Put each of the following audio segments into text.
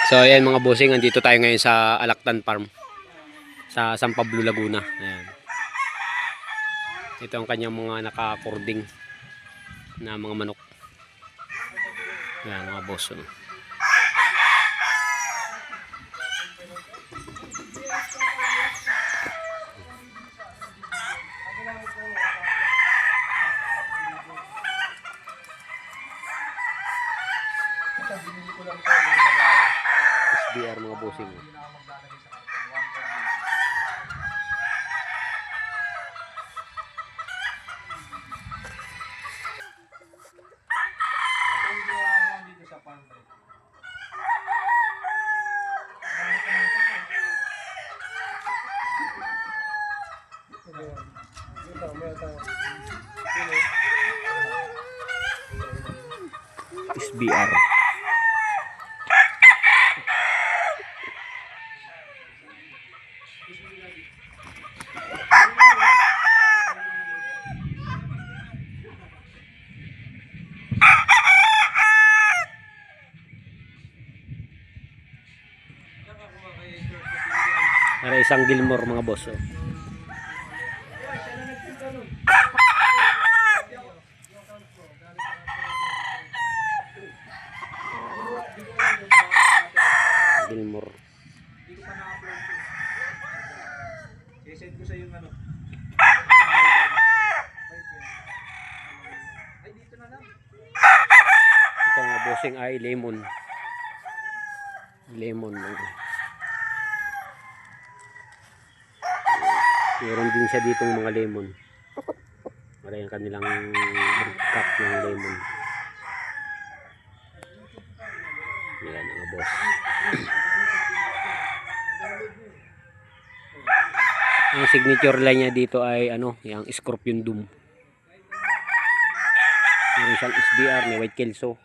So ayan mga bossing, andito tayo ngayon sa Alactan Farm sa San Pablo, Laguna. Ayan. Ito ang kanyang mga nakakording na mga manok. Ayan mga boss. SBR mga bossing. SBR. Para isang Gilmore mga boss. Oh. Gilmore. I-send ko sa yung ano. Ay, dito na lang. Ito mga bossing ay lemon. Lemon. Meron din siya ditong mga lemon. Para yung kanilang cup ng lemon. Yan mga boss. Ang signature line niya dito ay ano, yung Scorpion Doom. Meron siyang SBR, may white kelso.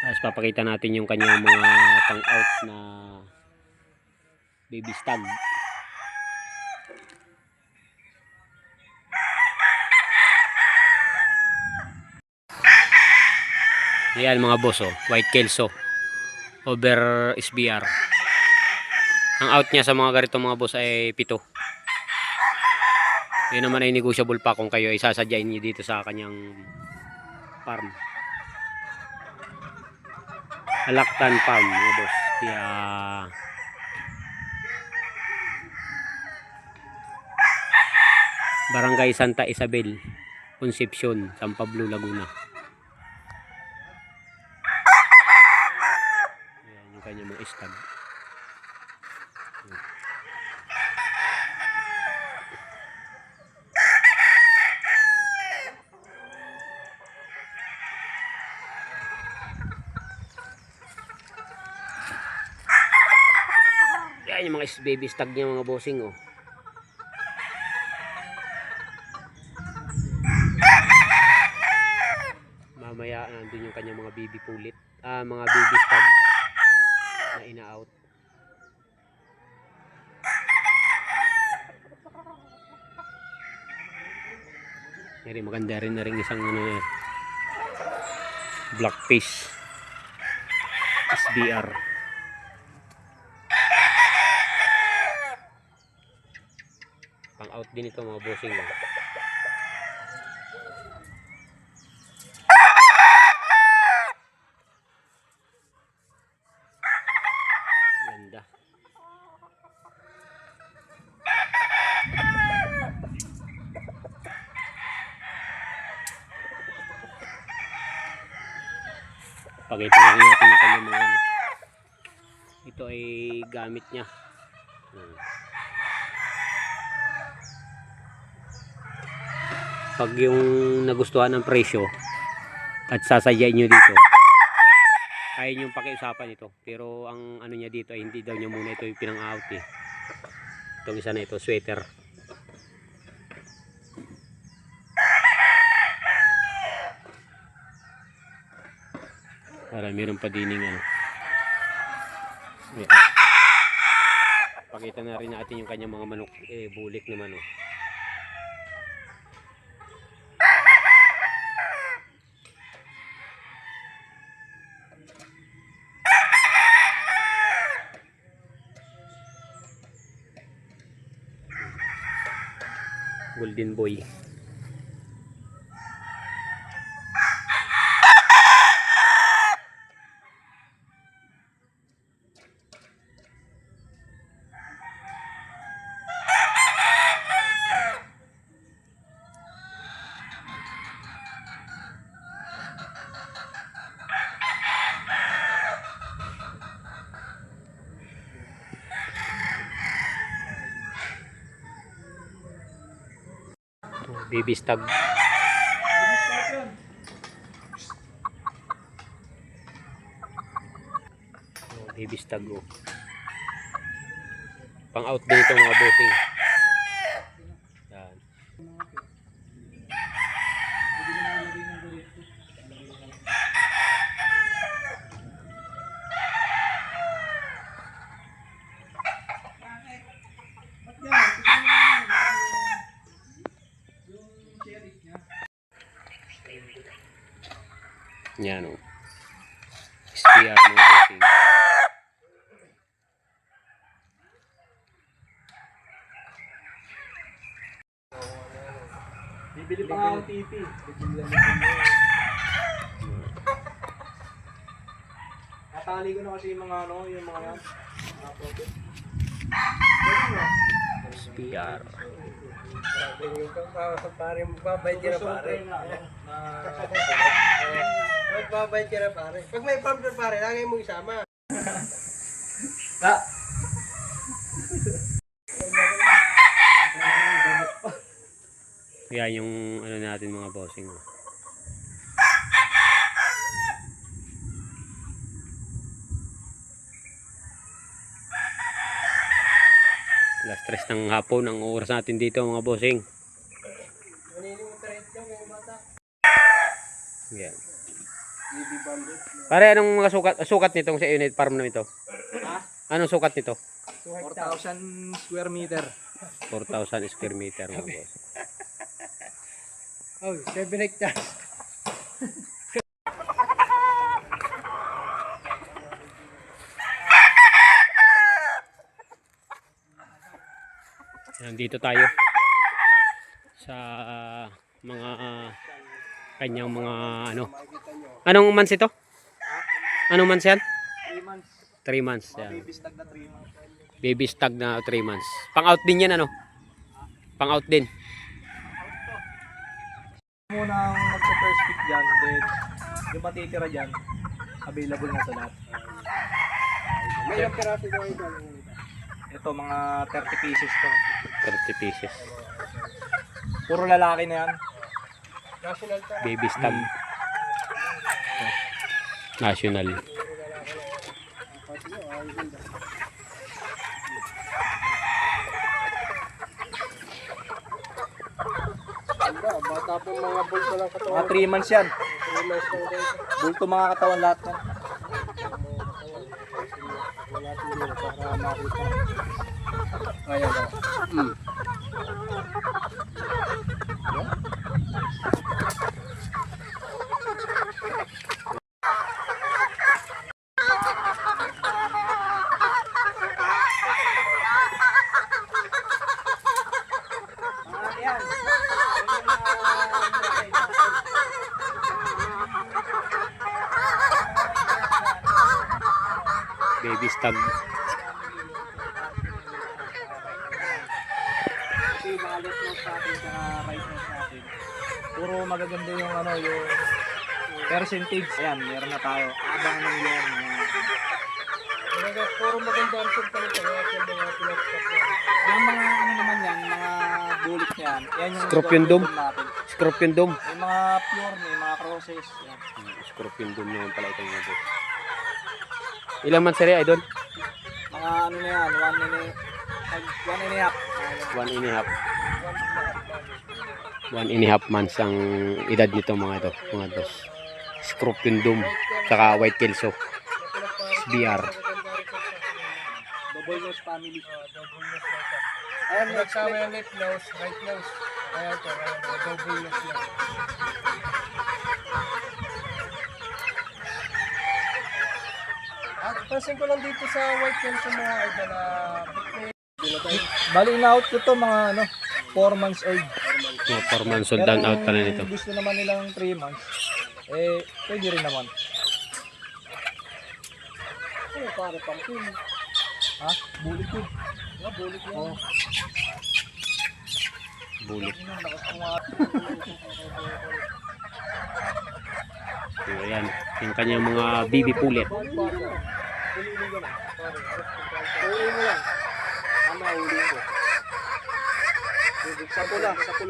Tapos papakita natin yung kanyang mga pang-out na baby stag. Ayan mga boss, oh, white kelso over SBR. Ang out niya sa mga ganito mga boss ay 7. Yun naman ay negotiable pa kung kayo isasadyain niyo dito sa kanyang farm. Alactan Farm mga boss. Kaya Barangay Santa Isabel, Concepcion, San Pablo, Laguna. Ayan yung kanyang mga stag. Ayan yung mga baby stag niya mga bossing, oh. Mamaya nandun yung kanyang mga baby pulit, mga baby stag na ina-out. Maganda rin na rin isang ano, black face SBR. Pang out din ito mga bossing, oh. Ganda. Pakita na rin natin yung kanyang mga ano. Ito ay gamit niya. Pag yung nagustuhan ng presyo at sasadyain nyo dito, kaya nyo pakiusapan ito. Pero ang ano niya dito ay hindi daw niya muna ito yung pinang-out eh. Itong isa na ito, sweater. Para meron pa dining ano. Pakita na rin natin yung kanyang mga manok, bulik naman, oh. Golden Boy. Baby stag. Start yun. Baby stag oh. Pang out din ito mga bossing. Yan. Yan oh. SPR mga bossing. Bibili pa nga akong TV. Natali ko na kasi yung mga ano, yung mga yan. SPR. Pare, magbabayad ka na pare. Magbabayad ka na pare. Pag may problem pare, lagay mo isama. Yan yung ano natin mga bossing oh. Alas 3 ng hapon ang oras natin dito mga bossing. Yan. Pare, anong mga sukat nitong sa unit farm na ito? Ha? Anong sukat nito? 4,000 square meter. 4,000 square meter mga boss. Oh, 7 hectares. Nandito tayo sa mga kanyang mga ano. Anong months ito? Anong months yan? 3 months. 3 months. Mga Yan. baby stag na 3 months. Baby stag na 3 months. Pang out din yan ano? Pang out din. Muna ang magsa-first pick dyan, then yung matitira dyan, available na sa lahat. May ilang piraso ko ito. Ito mga 30 pieces to. 30 pieces. Puro lalaki na yan. National ka. Baby stag. National. Bata po mga bulto lang katawan. Mga 3 months yan. 3 months lang daw ito. Bulto mga katawan lahat yan. Wala po yun para makita. Ayan o. Baby stag. Kasi yung mga left nose natin saka right nose natin. Puro magaganda yung ano, yung percentage. Ayan, meron na tayo. Abangan ng yan. Puro maganda ang punta nito. Kaya yung mga pinagkat na. Yung mga ano naman yan, mga bulit yan. Yan yung Scorpion dome. natin. Scorpion dome. May mga pure, may mga crosses. Yan. Scorpion dome naman pala ito mga boss. Ilang months sir idol? Mga ano na yan, 1 and a half. 1 and a half. 1 and a half months ang edad nito mga ito, mga boss. Scorpion dome, saka white kelso. SBR. Double nose family. Double nose na ito. Ayan, nagsama yung left nose, right nose. Ayan ito, double nose na. At pansin ko lang dito sa white nose sa mga idol na Bali in-out ko to mga ano, 4 months old. Mga 4 months old down out pala nito. kung gusto naman nilang 3 months, eh, pwede rin naman. Oh, para pumpkin. Ha? Bulik yun. Bulik yan. Oh. Bulit. Lakas ng mga... So, ayan. Yung kanyang mga baby pullet. Puliin mo lang. Puliin mo lang. Tama, uliin ko. Sa pula ako po